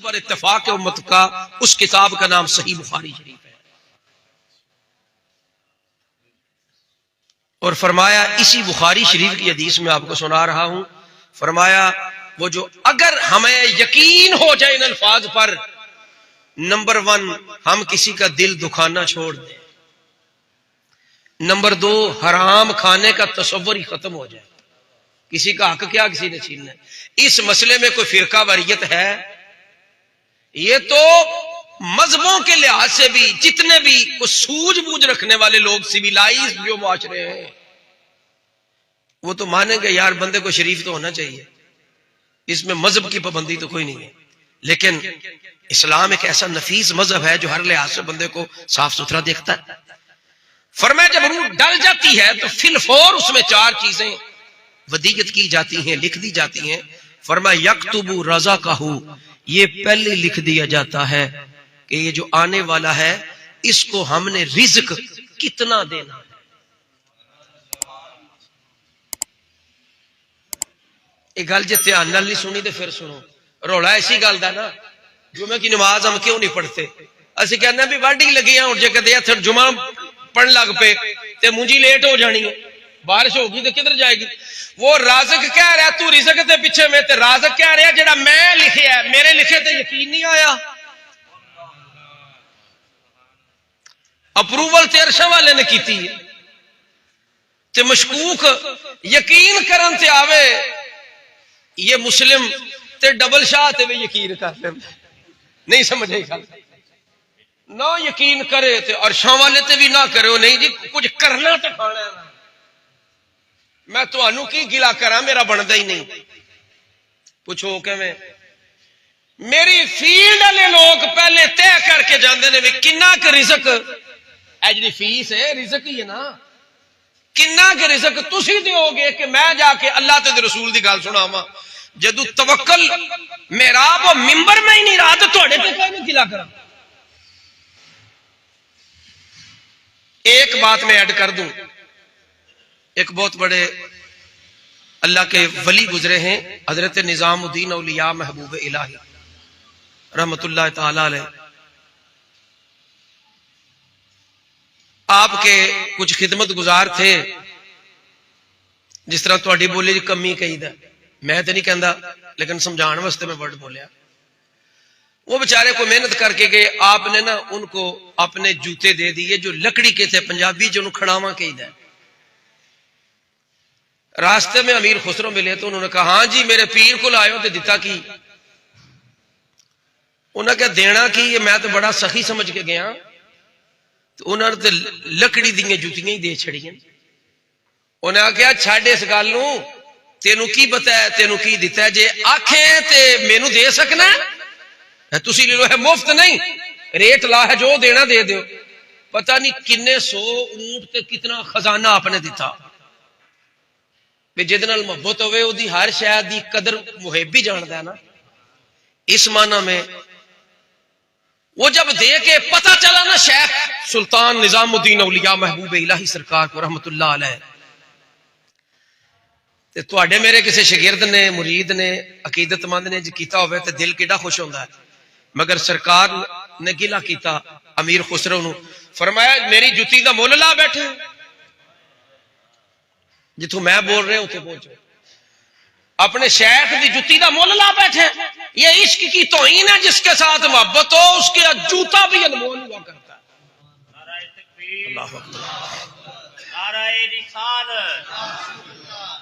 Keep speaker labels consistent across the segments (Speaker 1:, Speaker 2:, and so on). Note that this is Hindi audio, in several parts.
Speaker 1: पर इत्तेफाक उम्मत का उस किताब का नाम सही बुखारी शरीफ है। और फरमाया, इसी बुखारी शरीफ की हदीस में आपको सुना रहा हूं, फरमाया वो जो अगर हमें यकीन हो जाए इन अल्फाज पर, नंबर 1 हम किसी का दिल दुखाना छोड़ दें, नंबर 2 हराम खाने का तसव्वुर ही खत्म हो जाए। किसी का हक क्या किसी ने छीनना है। इस मसले में कोई फिरका वारियत है? ये तो मजहबों के लिहाज से भी जितने भी कुछ सूझबूझ रखने वाले लोग, सिविलाइज जो मुआशरे हैं, वो तो मानेंगे यार बंदे को शरीफ तो होना चाहिए, इसमें मजहब की पाबंदी तो कोई नहीं है। लेकिन इस्लाम एक ऐसा नफीस मजहब है जो हर लिहाज से बंदे को साफ सुथरा देखता है। फरमाया जब रूह डल जाती है तो फिलफौर उसमें 4 चीजें वदीयत की जाती हैं, लिख दी जाती हैं। फरमाया यक्तुबु रजा कहू, ये पहले लिख दिया जाता है कि ये जो आने वाला है इसको हमने रिज्क कितना देना है। एक गल जे ध्यान नाल नहीं सुनी तो फिर सुनो। रौला ऐसी गल दा ना, जुमे की नमाज हम क्यों नहीं पढ़ते? असं कहने भी वाढी लगी हूं, जे कदे इत्थे जुमा पढ़न लग पे ते मुंजी लेट हो जानी है, बारिश होगी तो किधर जाएगी? वो राज़िक कह रहा तू रिज़्क के पीछे में, ते राज़िक कह रहा जेड़ा मैं लिखे है, मेरे लिखे ते यकीन नहीं आया। अप्रूवल ते अरशा वाले ने की है, ते मशकूक यकीन करन ते आवे, ये मुस्लिम ते डबल शाह ते भी यकीन कर ले। नहीं समझेगा ना, यकीन करे ते अरशा वाले ते भी ना करे। नहीं जी, कुछ करना तो खाना है। मैं तुहानू की गिला करा, मेरा बनता ही नहीं। पूछो किवें? मेरी फील्ड वाले लोग पहले तय करके जाते हैं भी किन्ना क रिज़्क, जी फीस है रिज़्क ही है ना, किन्ना क रिज़्क तुसी दोगे कि मैं जाके अल्लाह ते रसूल की गल सुनावा। जदू तवक्कल मेहराब और मिंबर में ही नहीं रहा तो थोड़े पे कोई नहीं गिला करा। एक बात मैं ऐड कर दूं, एक बहुत बड़े अल्लाह के वली गुजरे हैं, हजरत निजामुद्दीन औलिया महबूब इलाही रहमतुल्लाह ताला अलैह। आपके कुछ खिदमत गुजार थे, जिस तरह तुहाडी बोली जी कमी कही दा, मैं तो नहीं कहता लेकिन समझाने वास्ते मैं वर्ड बोलिया। वो बेचारे को मेहनत करके गए, आपने ना उनको अपने जूते दे दिए जो लकड़ी के थे, पंजाबी जो खड़ावा कही दा। रास्ते में अमीर खुसरो मिले तो उन्होंने कहा हाँ जी मेरे पीर को लायो, तो दिता की? उन्हें क्या देना की? मैं तो बड़ा सखी समझ के गया। तो उन्होंने तो लकड़ी दी जुतियां ही दे छड़ियां। उन्हें आख्या छड़ इस गल नूं, तेनू की पता है, तेनू की दिता है? जे आखे ते मैनू दे सकना है, तुसी ले लो, है मुफ्त नहीं, रेट ला है, जो देना दे दो। पता नहीं किन्ने 100 ऊंट ते कितना खजाना आपने दिता। जिद नाल मोहब्बत होवे ओदी हर शय दी कदर मुहिब भी जानदा है ना। इस माना में वो जब दे के पता चला ना शेख सुल्तान निजामुद्दीन औलिया महबूब इलाही सरकार को रहमतुल्लाह अलैह, ते तुहाडे मेरे किसी शागिर्द ने, मुरीद ने, अकीदतमंद ने जो कीता होवे ते दिल कितना खुश होंदा है। मगर सरकार ने गिला कीता अमीर खुसरो नूं, फरमाया मेरी जुती दा मुल ला बैठे, जिथों मैं बोल रहे उथे पहुंचो। अपने शेख की जुती का मुल ला बैठे। ये इश्क की तौहीन है, जिसके साथ मोहब्बत हो उसके जूता भी अनमोल हुआ करता है। अल्लाह अकबर, नाराए रिसालत,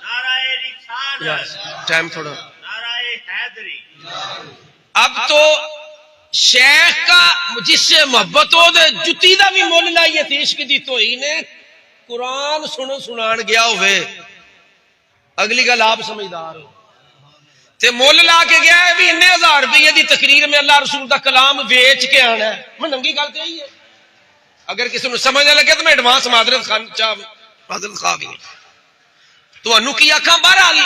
Speaker 1: नाराए रिसालत, टाइम थोड़ा, नाराए हैदरी। अब तो शेख का जिससे मोहब्बत हो जुती का भी मुल लाइए थी। इश्क की तौहीन है, कुरान सुनो सुनान गया होवे, अगली गल आप समझदार हो, ते मुल ला के गया है भी इन्ने 1000 रुपये की तकरीर में अल्लाह रसूल का कलाम बेच के आना है। मैं नंगी गल तो यही है। अगर किसी को समझ लगे तो मैं एडवांस माजरत खा भी तो की आखा। बहरहाल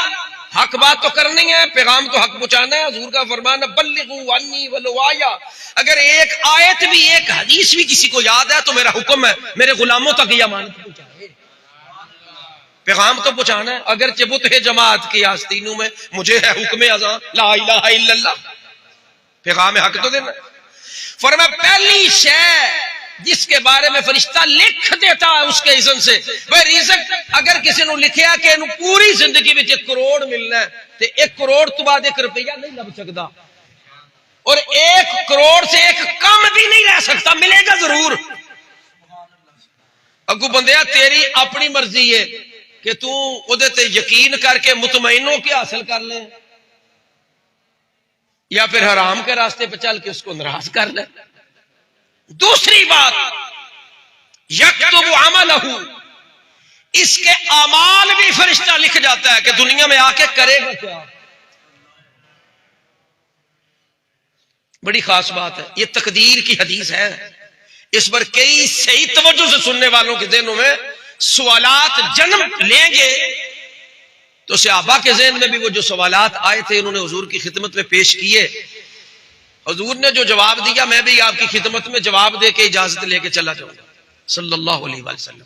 Speaker 1: हक बात तो करनी है, पैगाम तो हक पहुंचाना है। हुजूर का फरमान बल्लिगू अन्नी वलो आया। अगर एक आयत भी, एक हदीस भी किसी को याद है तो मेरा हुक्म है मेरे गुलामों तक यह अमानत पहुंचाए, पैगाम तो पहुंचाना है। अगर चबुत है जमात की आस्तीनों में, मुझे है हुक्म अज़ां ला इलाहा इल्लल्लाह। पैगाम हक तो देना। फरमाया पहली शय जिसके बारे में फरिश्ता लिख देता है उसके इज़्न से, वह रिज़्क अगर किसी ने लिखा कि इन्हें पूरी जिंदगी में 1 करोड़ मिलना है तो 1 करोड़ तो बाद 1 रुपया नहीं लग सकता, और 1 करोड़ से 1 कम भी नहीं रह सकता, मिलेगा जरूर। अगू बंदिया तेरी अपनी मर्जी है कि तू उहदे ते यकीन करके मुतमईन हो के हासिल कर ले, या फिर हराम के रास्ते पर चल के उसको नाराज कर ले। दूसरी बात, यक्तुबु अमलहु, इसके अमाल भी फरिश्ता लिख जाता है कि दुनिया में आके करेगा क्या। बड़ी खास बात है, ये तकदीर की हदीस है। इस पर कई सही तवज्जो से सुनने वालों के दिलों में सवालात जन्म लेंगे, तो सहाबा के ज़हन में भी वो जो सवालात आए थे उन्होंने हुजूर की खिदमत में पेश किए। हुजूर ने जो जवाब दिया मैं भी आपकी खिदमत में जवाब दे के इजाजत लेके चला जाऊंगा सल्लल्लाहु अलैहि वसल्लम।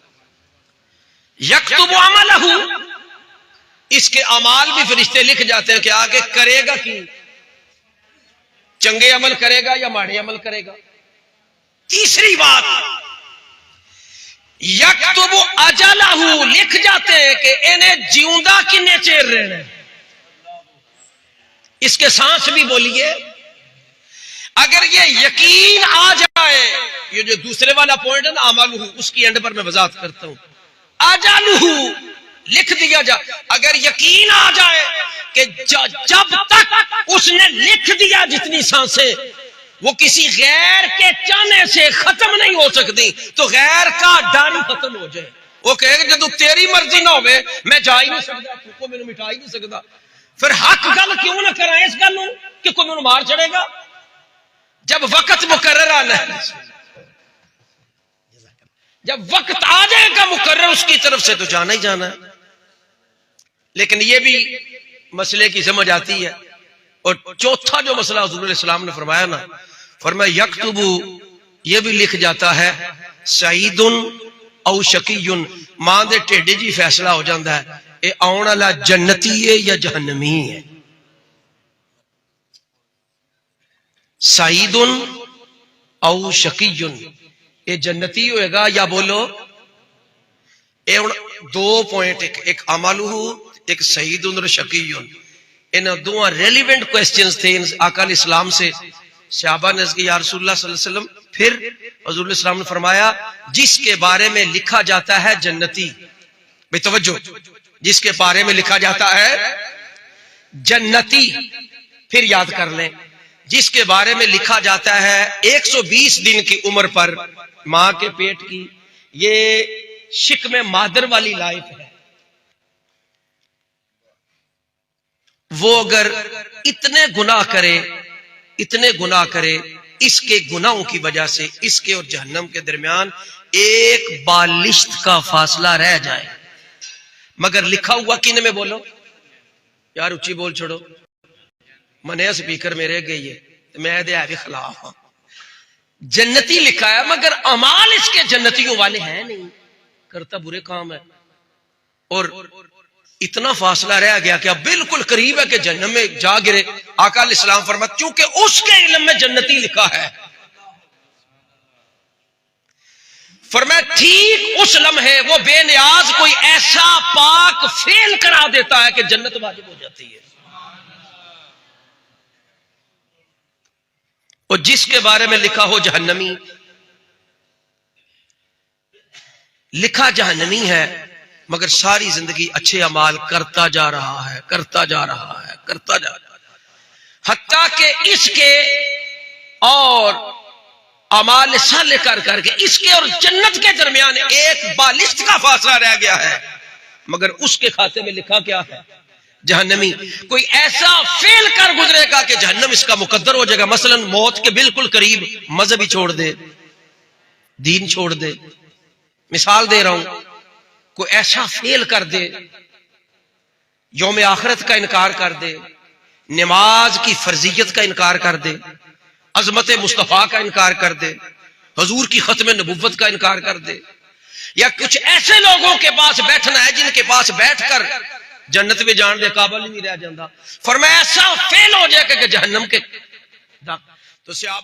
Speaker 1: यक्तुबु अमलहु, इसके अमाल भी फरिश्ते लिख जाते हैं कि आगे करेगा की, चंगे अमल करेगा या माड़े अमल करेगा। तीसरी बात, यक्तुबु अजलहु, लिख जाते हैं कि इन्हें जिंदा किन्ने चेर रहना है, इसके सांस भी बोलिए। अगर ये यकीन आ जाए, ये जो दूसरे वाला पॉइंट है ना अमलहु, उसकी एंड पर मैं वजाहत करता हूं। अजलहु लिख दिया जाए, अगर यकीन आ जाए कि जब तक उसने लिख दिया जितनी सांसें वो किसी गैर के चाहने से खत्म नहीं हो सकती, तो गैर का डर खत्म हो जाए। वो कहेगा जब तेरी मर्जी ना होवे मैं जा ही नहीं सकता, को मैंने मिटा ही नहीं सकता, फिर हक गल क्यों ना कराए इस गल कि कोई मैंने मार चढ़ेगा। जब वक्त मुकर्रर आना है, जब वक्त आ जाएगा मुकर्रर उसकी तरफ से तो जाना ही जाना है। लेकिन यह भी मसले की समझ आती है। और चौथा जो मसला हुज़ूर इस्लाम ने फरमाया ना, फरमाया यक्तुबु, यह भी लिख जाता है सईदुन औ शकीयुन, मां दे ढिड जी फैसला हो जाता है ये आने वाला जन्नती है या जहन्नमी है। सईदुन औ शकीयुन, ये जन्नती होएगा या बोलो, ये 2 पॉइंट, एक अमलहु, एक सईदुन और शकीयुन। इन दो रेलिवेंट क्वेश्चंस थे आका इस्लाम से। सहाबा ने या रसूलुल्लाह सल्लल्लाहु अलैहि वसल्लम, फिर हुज़ूर इस्लाम ने फरमाया जिसके बारे में लिखा जाता है जन्नती, बेतवज्जो, जिसके बारे में लिखा जाता है जन्नती, फिर याद कर लें, जिसके बारे में लिखा जाता है 120 दिन की उम्र पर मां के पेट की, ये शिक में मादर वाली लाइफ है, वो अगर इतने गुनाह करे इसके गुनाहों की वजह से इसके और जहन्नम के दरमियान एक बालिश्त का फासला रह जाए, मगर लिखा हुआ किन में, बोलो यार उच्ची बोल छोड़ो, मने स्पीकर मेरे गई है मैं दे भी खिलाफ हाँ। जन्नती लिखा है मगर अमाल इसके जन्नतियों वाले हैं नहीं, करता बुरे काम है, और इतना फासला रह गया कि अब बिल्कुल करीब है कि जन्नत में जा गिरे। आका इस्लाम फरमाते क्योंकि उसके इल्म में जन्नती लिखा है। फरमाया ठीक उस लम्हे वो बेनियाज कोई ऐसा पाक फेल करा देता है कि जन्नत वाजिब हो जाती है। और जिसके बारे में लिखा हो जहन्नमी, लिखा जहन्नमी है मगर सारी जिंदगी अच्छे अमाल करता जा रहा है, हत्ता के इसके और अमाल साले कर करके इसके और जन्नत के दरमियान एक बालिश्त का फासला रह गया है, मगर उसके खाते में लिखा क्या है जहन्नमी। कोई ऐसा फेल कर गुजरेगा कि जहन्नम इसका मुकद्दर हो जाएगा। मसलन मौत के बिल्कुल करीब मजहब ही छोड़ दे, दीन छोड़ दे, मिसाल दे रहा हूं, कोई ऐसा फेल कर दे, यौम आखिरत का इनकार कर दे, नमाज की फर्जियत का इनकार कर दे, अजमत मुस्तफा का इनकार कर दे, हुजूर की खत्म नबुव्वत का इनकार कर दे, या कुछ ऐसे लोगों के पास बैठना है जिनके पास बैठकर जन्नत में जान दे काबिल नहीं रह जाता। फरमाया ऐसा फेल हो जाएगा कि तो सियाबा